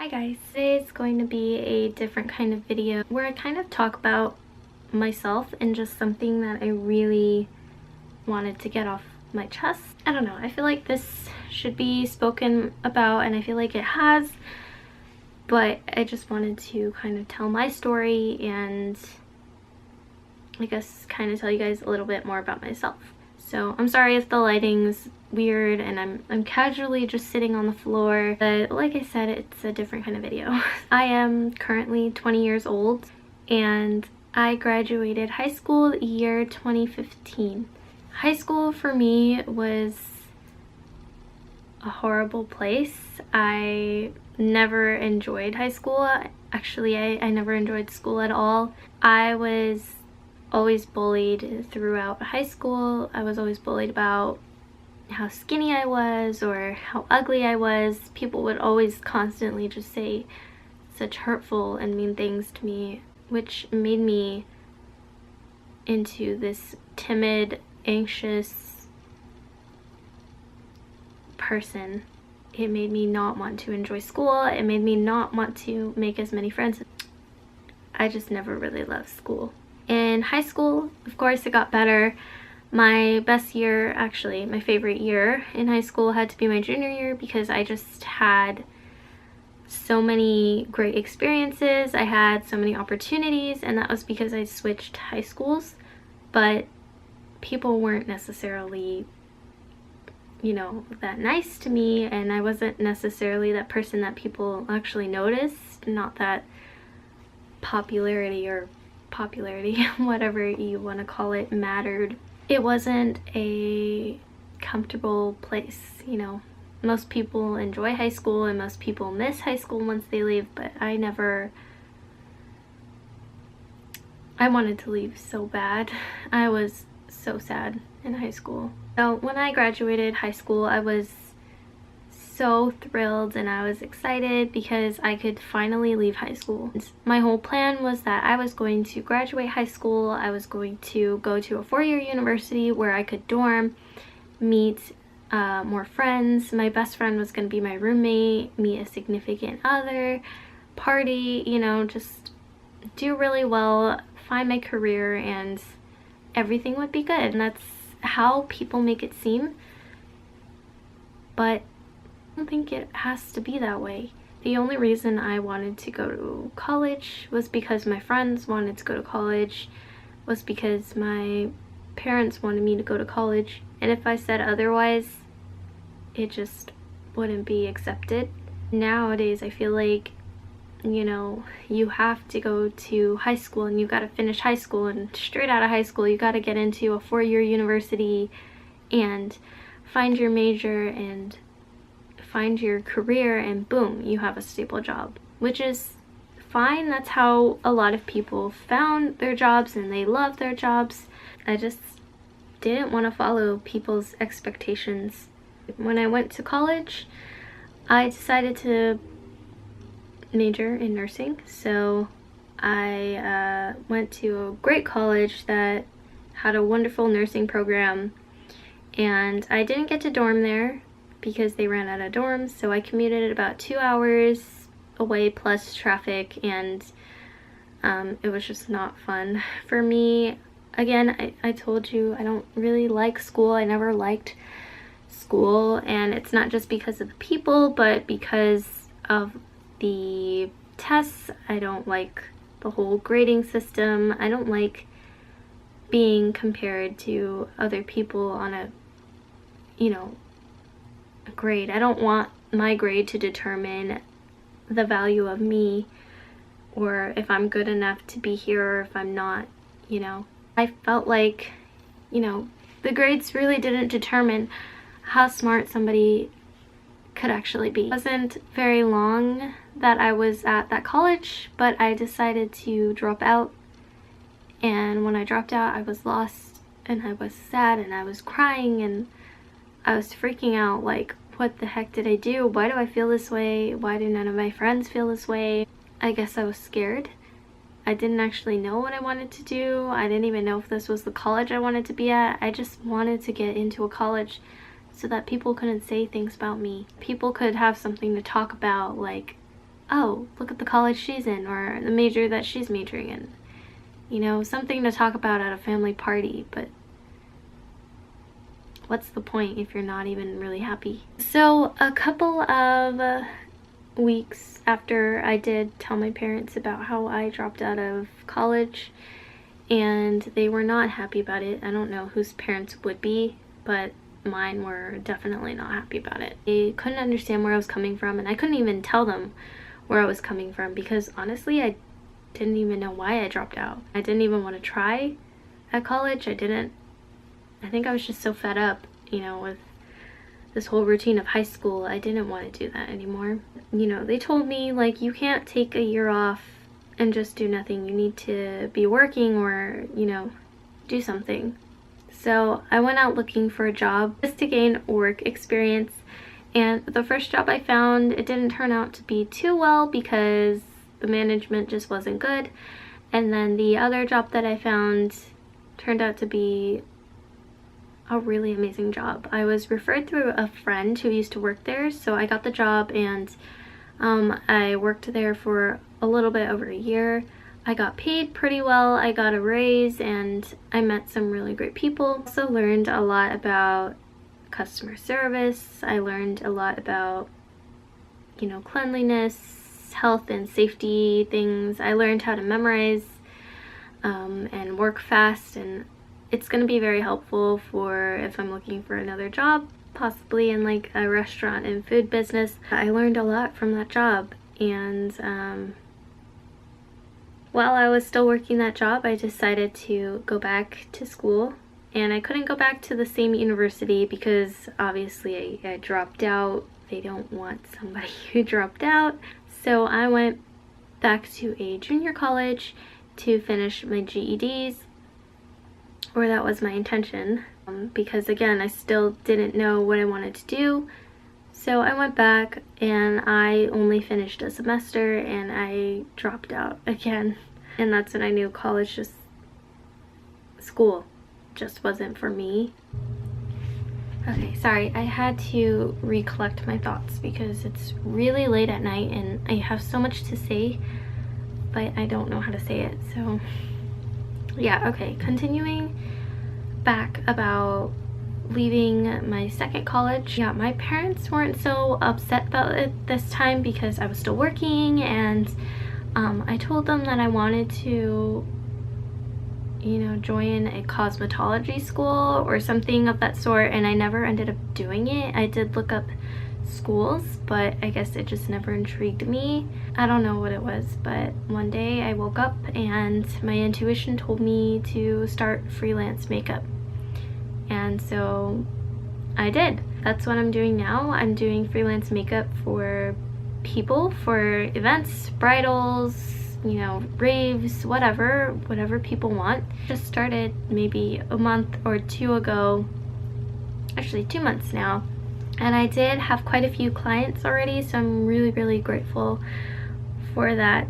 Hi guys, today is going to be a different kind of video where I kind of talk about myself and just something that I really wanted to get off my chest. I don't know, I feel like this should be spoken about and I feel like it has, but I just wanted to kind of tell my story and I guess kind of tell you guys a little bit more about myself. So I'm sorry if the lighting's weird and I'm casually just sitting on the floor, but like I said, it's a different kind of video. I am currently 20 years old and I graduated high school year 2015. High school for me was a horrible place. I never enjoyed high school. Actually, I never enjoyed school at all. I was always bullied throughout high school. I was always bullied about how skinny I was or how ugly I was. People would always constantly just say such hurtful and mean things to me, which made me into this timid, anxious person. It made me not want to enjoy school. It made me not want to make as many friends. I just never really loved school. In high school, of course, it got better. My best year, actually, my favorite year in high school had to be my junior year because I just had so many great experiences. I had so many opportunities, and that was because I switched high schools, but people weren't necessarily, you know, that nice to me, and I wasn't necessarily that person that people actually noticed. Not that popularity, whatever you want to call it, mattered. It wasn't a comfortable place, you know. Most people enjoy high school and most people miss high school once they leave, but I wanted to leave so bad. I was so sad in high school. So when I graduated high school, I was so thrilled and I was excited because I could finally leave high school. My whole plan was that I was going to graduate high school, I was going to go to a four-year university where I could dorm, meet more friends. My best friend was going to be my roommate, meet a significant other, party, you know, just do really well, find my career, and everything would be good. And that's how people make it seem, but I don't think it has to be that way. The only reason I wanted to go to college was because my friends wanted to go to college, was because my parents wanted me to go to college, and if I said otherwise, it just wouldn't be accepted. Nowadays, I feel like, you know, you have to go to high school and you gotta finish high school, and straight out of high school you gotta get into a four-year university and find your major and find your career, and boom, you have a stable job, which is fine. That's how a lot of people found their jobs and they love their jobs. I just didn't want to follow people's expectations. When I went to college, I decided to major in nursing, so I went to a great college that had a wonderful nursing program, and I didn't get to dorm there because they ran out of dorms, so I commuted about 2 hours away plus traffic, and it was just not fun for me. Again, I told you I don't really like school. I never liked school, and it's not just because of the people, but because of the tests. I don't like the whole grading system. I don't like being compared to other people on a, you know, a grade. I don't want my grade to determine the value of me, or if I'm good enough to be here or if I'm not, you know. I felt like, you know, the grades really didn't determine how smart somebody could actually be. It wasn't very long that I was at that college, but I decided to drop out, and when I dropped out, I was lost and I was sad and I was crying and I was freaking out, like, what the heck did I do? Why do I feel this way? Why do none of my friends feel this way? I guess I was scared. I didn't actually know what I wanted to do. I didn't even know if this was the college I wanted to be at. I just wanted to get into a college so that people couldn't say things about me. People could have something to talk about, like, oh, look at the college she's in, or the major that she's majoring in. You know, something to talk about at a family party, but what's the point if you're not even really happy? So a couple of weeks after I did tell my parents about how I dropped out of college, and they were not happy about it. I don't know whose parents would be, but mine were definitely not happy about it. They couldn't understand where I was coming from, and I couldn't even tell them where I was coming from because honestly I didn't even know why I dropped out. I didn't even want to try at college. I think I was just so fed up, you know, with this whole routine of high school. I didn't want to do that anymore. You know, they told me, like, you can't take a year off and just do nothing. You need to be working or, you know, do something. So I went out looking for a job just to gain work experience. And the first job I found, it didn't turn out to be too well because the management just wasn't good. And then the other job that I found turned out to be a really amazing job. I was referred through a friend who used to work there, so I got the job, and I worked there for a little bit over a year. I got paid pretty well, I got a raise, and I met some really great people. Also learned a lot about customer service. I learned a lot about, you know, cleanliness, health and safety things. I learned how to memorize and work fast, and it's going to be very helpful for if I'm looking for another job, possibly in like a restaurant and food business. I learned a lot from that job, and while I was still working that job, I decided to go back to school. And I couldn't go back to the same university because obviously I dropped out. They don't want somebody who dropped out. So I went back to a junior college to finish my GEDs, or that was my intention, because again, I still didn't know what I wanted to do. So I went back and I only finished a semester and I dropped out again. And that's when I knew school just wasn't for me. Okay, sorry, I had to recollect my thoughts because it's really late at night and I have so much to say, but I don't know how to say it. So yeah, okay, continuing back about leaving my second college. Yeah, my parents weren't so upset about it this time because I was still working, and I told them that I wanted to, you know, join a cosmetology school or something of that sort, and I never ended up doing it. I did look up schools, but I guess it just never intrigued me. I don't know what it was, but one day I woke up and my intuition told me to start freelance makeup. And so I did. That's what I'm doing now. I'm doing freelance makeup for people, for events, bridals, you know, raves, whatever people want. Just started maybe a month or two ago, actually 2 months now, and I did have quite a few clients already, so I'm really grateful for that.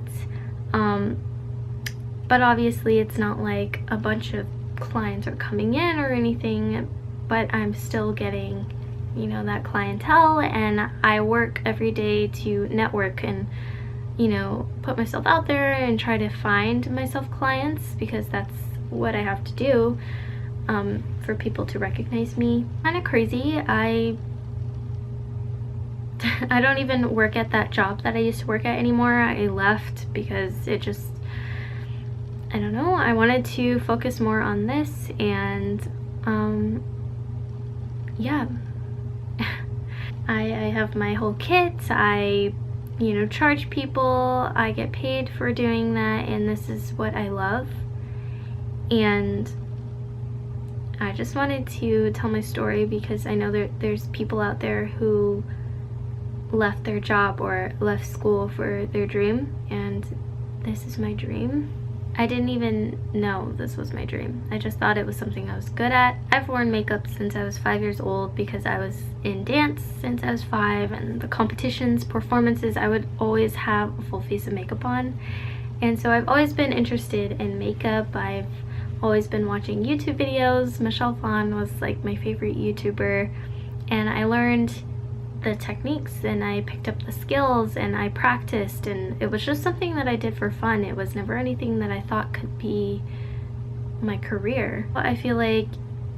But obviously it's not like a bunch of clients are coming in or anything, but I'm still getting, you know, that clientele, and I work every day to network and, you know, put myself out there and try to find myself clients, because that's what I have to do for people to recognize me. Kind of crazy. I don't even work at that job that I used to work at anymore. I left because it just, I don't know, I wanted to focus more on this, and yeah. I have my whole kit. I, you know, charge people. I get paid for doing that, and this is what I love. And I just wanted to tell my story because I know there's people out there who left their job or left school for their dream, and this is my dream. I didn't even know this was my dream. I just thought it was something I was good at. I've worn makeup since I was 5 years old because I was in dance since I was 5, and the competitions, performances, I would always have a full face of makeup on. And so I've always been interested in makeup. I've always been watching YouTube videos. Michelle Phan was like my favorite YouTuber, and I learned the techniques and I picked up the skills and I practiced, and it was just something that I did for fun. It was never anything that I thought could be my career. I feel like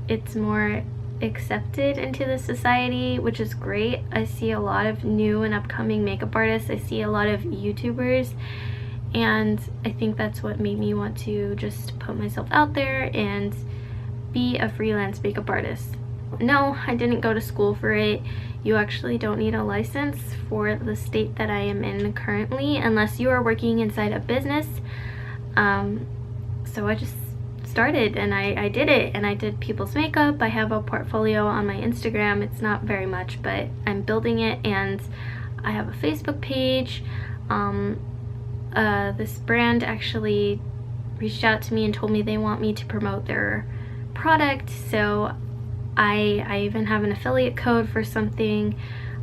it's more accepted into the society, which is great. I see a lot of new and upcoming makeup artists. I see a lot of YouTubers, and I think that's what made me want to just put myself out there and be a freelance makeup artist. No, I didn't go to school for it. You actually don't need a license for the state that I am in currently unless you are working inside a business. So I just started and I did it, and I did people's makeup. I have a portfolio on my Instagram. It's not very much, but I'm building it, and I have a Facebook page. This brand actually reached out to me and told me they want me to promote their product, so I even have an affiliate code for something.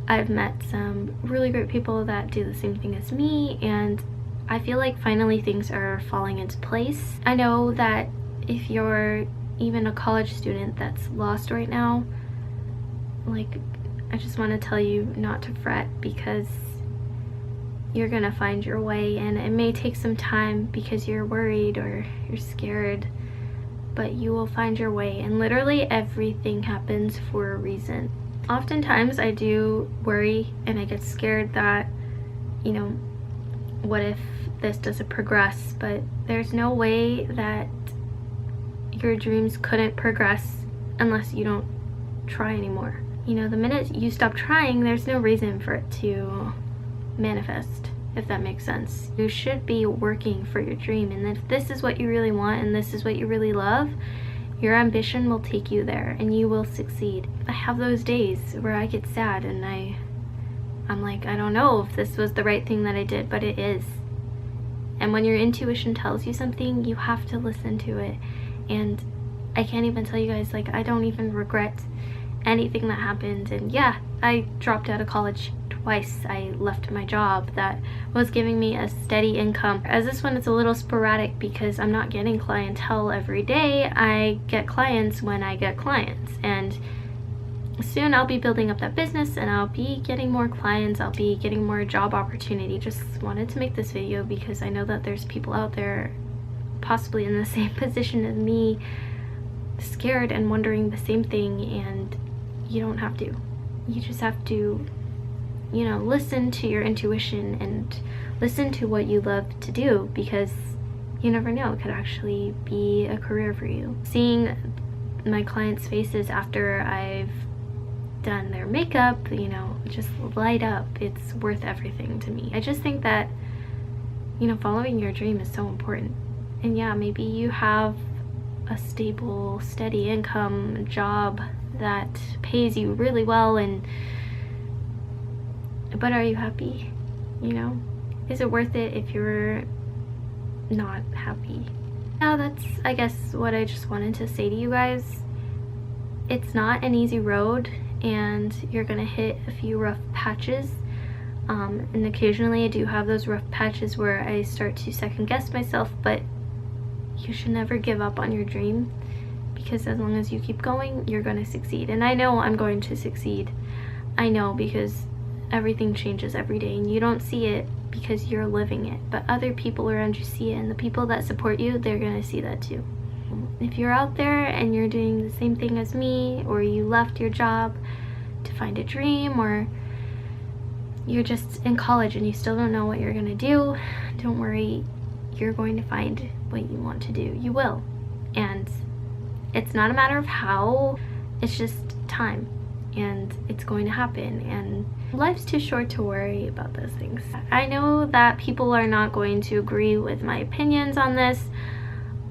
I've met some really great people that do the same thing as me, and I feel like finally things are falling into place. I know that if you're even a college student that's lost right now, like, I just want to tell you not to fret, because you're gonna find your way, and it may take some time because you're worried or you're scared, but you will find your way, and literally everything happens for a reason. Oftentimes I do worry and I get scared that, you know, what if this doesn't progress? But there's no way that your dreams couldn't progress unless you don't try anymore. You know, the minute you stop trying, there's no reason for it to manifest, if that makes sense. You should be working for your dream, and if this is what you really want and this is what you really love, your ambition will take you there and you will succeed. I have those days where I get sad and I'm like, I don't know if this was the right thing that I did, but it is. And when your intuition tells you something, you have to listen to it. And I can't even tell you guys, like, I don't even regret anything that happened. And yeah, I dropped out of college twice. I left my job that was giving me a steady income. As this one, it's a little sporadic because I'm not getting clientele every day. I get clients when I get clients, and soon I'll be building up that business and I'll be getting more clients. I'll be getting more job opportunity. Just wanted to make this video because I know that there's people out there possibly in the same position as me, scared and wondering the same thing, and you don't have to. You just have to, you know, listen to your intuition and listen to what you love to do, because you never know, it could actually be a career for you. Seeing my clients' faces after I've done their makeup, you know, just light up, it's worth everything to me. I just think that, you know, following your dream is so important. And yeah, maybe you have a stable, steady income job that pays you really well, but are you happy? You know, is it worth it if you're not happy? Now that's, I guess, what I just wanted to say to you guys. It's not an easy road, and you're gonna hit a few rough patches, and occasionally I do have those rough patches where I start to second guess myself, but you should never give up on your dream, because as long as you keep going, you're going to succeed. And I know I'm going to succeed. I know, because everything changes every day and you don't see it because you're living it, but other people around you see it, and the people that support you, they're going to see that too. If you're out there and you're doing the same thing as me, or you left your job to find a dream, or you're just in college and you still don't know what you're going to do, don't worry. You're going to find what you want to do. You will. And it's not a matter of how, it's just time, and it's going to happen, and life's too short to worry about those things. I know that people are not going to agree with my opinions on this.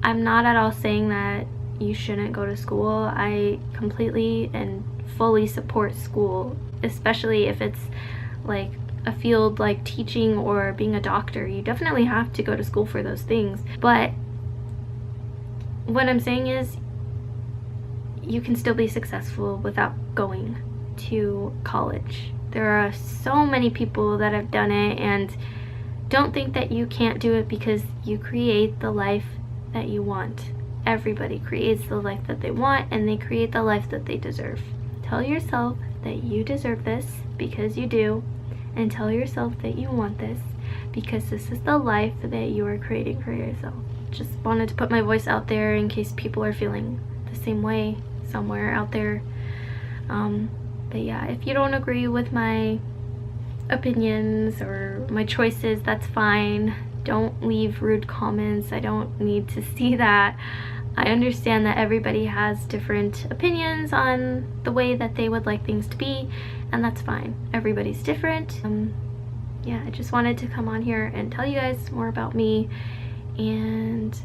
I'm not at all saying that you shouldn't go to school. I completely and fully support school, especially if it's like a field like teaching or being a doctor. You definitely have to go to school for those things, but what I'm saying is you can still be successful without going to college. There are so many people that have done it, and don't think that you can't do it, because you create the life that you want. Everybody creates the life that they want, and they create the life that they deserve. Tell yourself that you deserve this, because you do, and tell yourself that you want this, because this is the life that you are creating for yourself. Just wanted to put my voice out there in case people are feeling the same way somewhere out there. But yeah, if you don't agree with my opinions or my choices, that's fine. Don't leave rude comments. I don't need to see that. I understand that everybody has different opinions on the way that they would like things to be, and that's fine. Everybody's different. Yeah, I just wanted to come on here and tell you guys more about me, and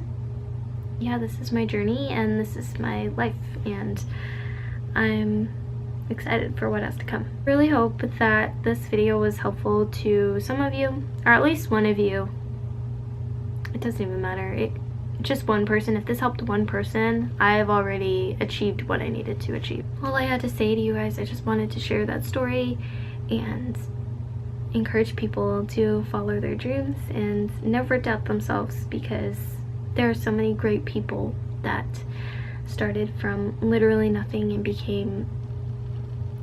yeah, this is my journey and this is my life, and I'm excited for what has to come. Really hope that this video was helpful to some of you, or at least one of you. It doesn't even matter. Just one person. If this helped one person, I've already achieved what I needed to achieve. All I had to say to you guys, I just wanted to share that story and encourage people to follow their dreams and never doubt themselves, because there are so many great people that started from literally nothing and became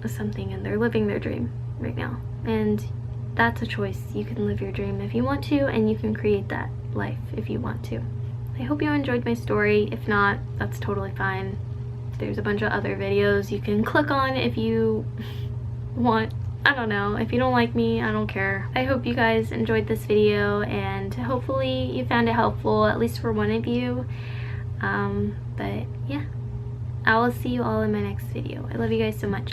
something, and they're living their dream right now. And that's a choice. You can live your dream if you want to, and you can create that life if you want to. I hope you enjoyed my story. If not, that's totally fine. There's a bunch of other videos you can click on if you want. I don't know. If you don't like me, I don't care. I hope you guys enjoyed this video, and hopefully you found it helpful, at least for one of you. But yeah, I will see you all in my next video. I love you guys so much.